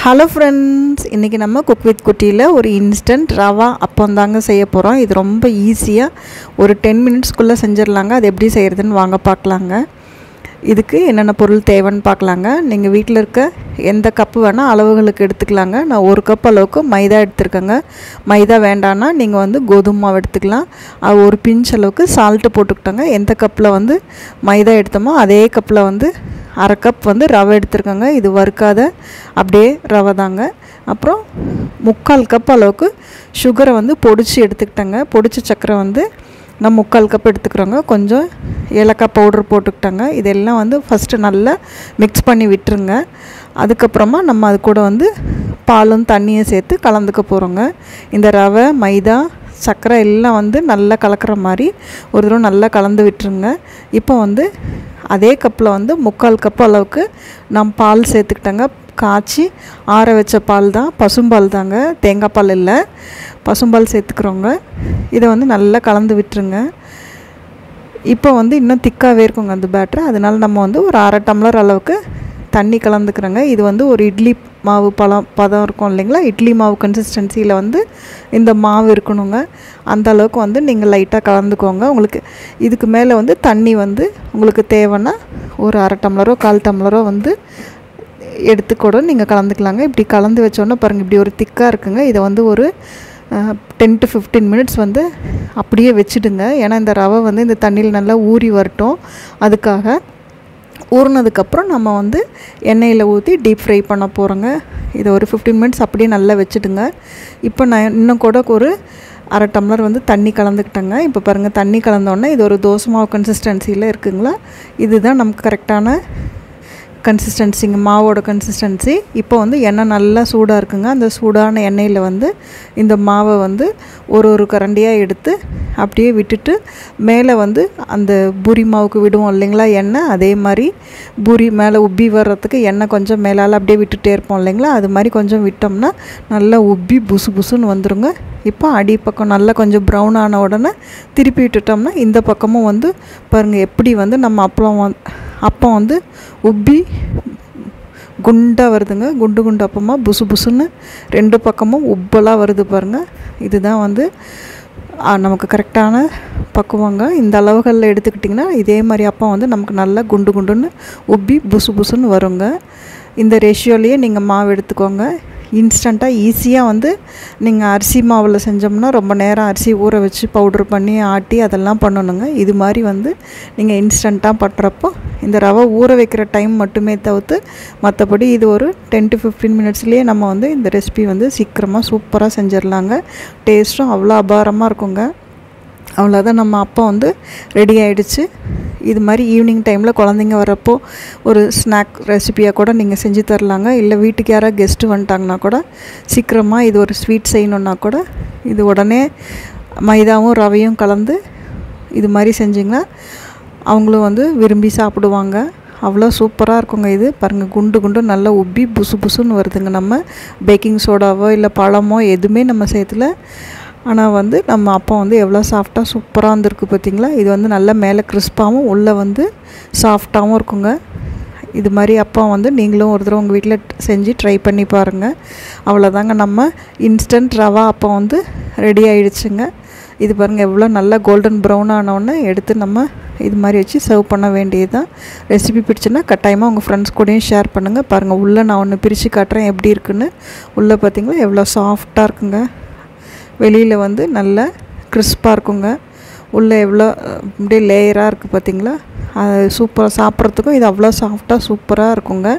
Hello friends, இன்றைக்கி நம்ம cook with குட்டியில் ஒரு இன்ஸ்டன்ட் ரவா அப்பம் தாங்க செய்ய போகிறோம். இது ரொம்ப ஈஸியாக ஒரு 10 மினிட்ஸ்க்குள்ளே செஞ்சிடலாங்க. அது எப்படி செய்கிறதுன்னு வாங்க பார்க்கலாங்க. இதுக்கு என்னென்ன பொருள் தேவைன்னு பார்க்கலாங்க. நீங்கள் வீட்டில் இருக்க எந்த கப்பு வேணால் அளவுகளுக்கு எடுத்துக்கலாங்க. நான் 1 கப் அளவுக்கு மைதா எடுத்துருக்கேங்க. மைதா வேண்டான்னா நீங்கள் கோதுமை மாவு எடுத்துக்கலாம். அது ஒரு பிஞ்ச் அளவுக்கு சால்ட்டு போட்டுக்கிட்டோங்க. எந்த கப்பில் மைதா எடுத்தோமோ அதே கப்பில் 1/2 கப் ரவை எடுத்துருக்கோங்க. இது வறுக்காத அப்படியே ரவை தாங்க. அப்புறம் 3/4 கப் அளவுக்கு சுகரை பொடிச்சு எடுத்துக்கிட்டேங்க. பொடிச்ச சக்கரை நான் 3/4 கப் எடுத்துக்கிறோங்க. கொஞ்சம் ஏலக்காய் பவுடர் போட்டுக்கிட்டேங்க. இதெல்லாம் ஃபஸ்ட்டு நல்லா மிக்ஸ் பண்ணி விட்டுருங்க. அதுக்கப்புறமா நம்ம அது கூட பாலும் தண்ணியும் சேர்த்து கலந்துக்க போகிறோங்க. இந்த ரவை, மைதா, சர்க்கரை எல்லாம் நல்லா கலக்கிற மாதிரி ஒரு தடவை நல்லா கலந்து விட்டுருங்க. இப்போ அதே கப்பில் 3/4 கப் அளவுக்கு நான் பால் சேர்த்துக்கிட்டேங்க. காய்ச்சி ஆற வச்ச பால் தான், பசும்பால் தாங்க, தேங்காய் பால் இல்லை, பசும்பால் சேர்த்துக்கிறோங்க. இதை நல்லா கலந்து விட்டுருங்க. இப்போ இன்னும் திக்காகவே இருக்குங்க அந்த பேட்டர். அதனால் நம்ம ஒரு 1/2 டம்ளர் அளவுக்கு தண்ணி கலந்துக்கிறோங்க. இது ஒரு இட்லி மாவு பதம் இருக்கும் இல்லைங்களா, இட்லி மாவு கன்சிஸ்டன்சியில் இந்த மாவு இருக்கணுங்க. அந்த அளவுக்கு நீங்கள் லைட்டாக கலந்துக்கோங்க. உங்களுக்கு இதுக்கு மேலே தண்ணி உங்களுக்கு தேவைன்னா ஒரு 1/2 டம்ளரோ 1/4 டம்ளரோ எடுத்துக்கூட நீங்கள் கலந்துக்கலாங்க. இப்படி கலந்து வச்சோன்னே பாருங்கள், இப்படி ஒரு திக்காக இருக்குங்க. இதை ஒரு 10 to 15 மினிட்ஸ் அப்படியே வச்சுடுங்க. ஏன்னா இந்த ரவை இந்த தண்ணியில் நல்லா ஊறி வரட்டும். அதுக்காக ஊறினதுக்கப்புறம் நம்ம எண்ணெயில் ஊற்றி டீப் ஃப்ரை பண்ண போகிறோங்க. இதை ஒரு 15 மினிட்ஸ் அப்படியே நல்லா வச்சுடுங்க. இப்போ நான் இன்னும் கூட ஒரு 1/2 டம்ளர் தண்ணி கலந்துக்கிட்டேங்க. இப்போ பாருங்கள், தண்ணி கலந்தோடனே இது ஒரு தோசை மாவு கன்சிஸ்டன்சியில் இருக்குங்களா. இதுதான் நமக்கு கரெக்டான கன்சிஸ்டன்சிங்க, மாவோட கன்சிஸ்டன்சி. இப்போ எண்ணெய் நல்லா சூடாக இருக்குங்க. அந்த சூடான எண்ணெயில் இந்த மாவை ஒரு கரண்டியாக எடுத்து அப்படியே விட்டுட்டு மேலே அந்த பூரி மாவுக்கு விடுவோம் இல்லைங்களா எண்ணெய், அதே மாதிரி பூரி மேலே உப்பி வர்றதுக்கு எண்ணெய் கொஞ்சம் மேலால் அப்படியே விட்டுட்டே இருப்போம் இல்லைங்களா, அது மாதிரி கொஞ்சம் விட்டோம்னா நல்லா உப்பி புசு புசுன்னு வந்துடுங்க. இப்போ அடிப்பக்கம் நல்லா கொஞ்சம் ப்ரௌன் ஆன உடனே திருப்பி விட்டுட்டோம்னா இந்த பக்கமும் பாருங்கள் எப்படி நம்ம அப்பம் உப்பி குண்டாக வருதுங்க. குண்டு அப்பமாக புசு புசுன்னு 2 பக்கமும் உப்பலாக வருது பாருங்கள். இதுதான் நமக்கு கரெக்டான பக்குவங்க. இந்த அளவுகளில் எடுத்துக்கிட்டிங்கன்னா இதே மாதிரி அப்பம் நமக்கு நல்லா குண்டுன்னு உப்பி புசு புசுன்னு வருங்க. இந்த ரேஷியோலேயே நீங்கள் மாவு எடுத்துக்கோங்க. இன்ஸ்டண்ட்டாக ஈஸியாக நீங்கள் அரிசி மாவில் செஞ்சோம்னா ரொம்ப நேரம் அரிசி ஊற வச்சு பவுட்ரு பண்ணி ஆட்டி அதெல்லாம் பண்ணணுங்க. இது மாதிரி நீங்கள் இன்ஸ்டண்ட்டாக பண்ணுறப்போ இந்த ரவை ஊற வைக்கிற டைம் மட்டுமே தவிர்த்து மற்றபடி இது ஒரு 10 to 15 மினிட்ஸ்லேயே நம்ம இந்த ரெசிபி சீக்கிரமாக சூப்பராக செஞ்சிடலாங்க. டேஸ்ட்டும் அவ்வளோ அபாரமாக இருக்குங்க. அவ்வளோதான், நம்ம அப்பம் ரெடி ஆகிடுச்சு. இது மாதிரி ஈவினிங் டைமில் குழந்தைங்க வரப்போ ஒரு ஸ்நாக் ரெசிப்பியாக கூட நீங்கள் செஞ்சு தரலாங்க. இல்லை வீட்டுக்கு யாராவது கெஸ்ட்டு வந்துட்டாங்கன்னா கூட சீக்கிரமாக இது ஒரு ஸ்வீட் செய்யணுன்னா கூட இது உடனே மைதாவும் ரவையும் கலந்து இது மாதிரி செஞ்சிங்கன்னா அவங்களும் விரும்பி சாப்பிடுவாங்க. அவ்வளோ சூப்பராக இருக்குங்க. இது பாருங்கள், குண்டு நல்லா உப்பி புசு புசுன்னு வருதுங்க. நம்ம பேக்கிங் சோடாவோ இல்லை பழமோ எதுவுமே நம்ம சேர்த்துல. ஆனால் நம்ம அப்பம் எவ்வளோ சாஃப்டாக சூப்பராக வந்திருக்கு பார்த்திங்களா. இது நல்லா மேலே கிறிஸ்பாகவும் உள்ளே சாஃப்டாகவும் இருக்குங்க. இது மாதிரி அப்பம் நீங்களும் ஒரு தடவை உங்கள் வீட்டில் செஞ்சு ட்ரை பண்ணி பாருங்கள். அவ்வளோதாங்க, நம்ம இன்ஸ்டன்ட் ரவா அப்பம் ரெடி ஆகிடுச்சுங்க. இது பாருங்கள், எவ்வளோ நல்லா கோல்டன் ப்ரௌன் ஆனோடனே எடுத்து நம்ம இது மாதிரி வச்சு சர்வ் பண்ண வேண்டியது தான். ரெசிபி பிடிச்சுன்னா கட்டாயமாக உங்கள் ஃப்ரெண்ட்ஸ் கூடயும் ஷேர் பண்ணுங்கள். பாருங்கள், உள்ளே நான் ஒன்று பிரித்து காட்டுறேன் எப்படி இருக்குன்னு. உள்ளே பார்த்திங்களா எவ்வளோ சாஃப்டாக இருக்குங்க. வெளியில் நல்லா கிறிஸ்பாக இருக்குங்க. உள்ளே எவ்வளோ அப்படியே லேயராக இருக்குது பார்த்திங்களா. அது சூப்பராக சாப்பிட்றதுக்கும் இது அவ்வளோ சாஃப்டாக சூப்பராக இருக்குங்க.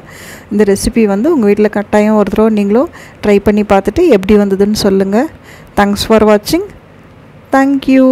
இந்த ரெசிபி உங்கள் வீட்டில் கட்டாயம் ஒரு தடவை நீங்களும் ட்ரை பண்ணி பார்த்துட்டு எப்படி வந்ததுன்னு சொல்லுங்கள். தேங்க்ஸ் ஃபார் வாட்சிங். தேங்க்யூ.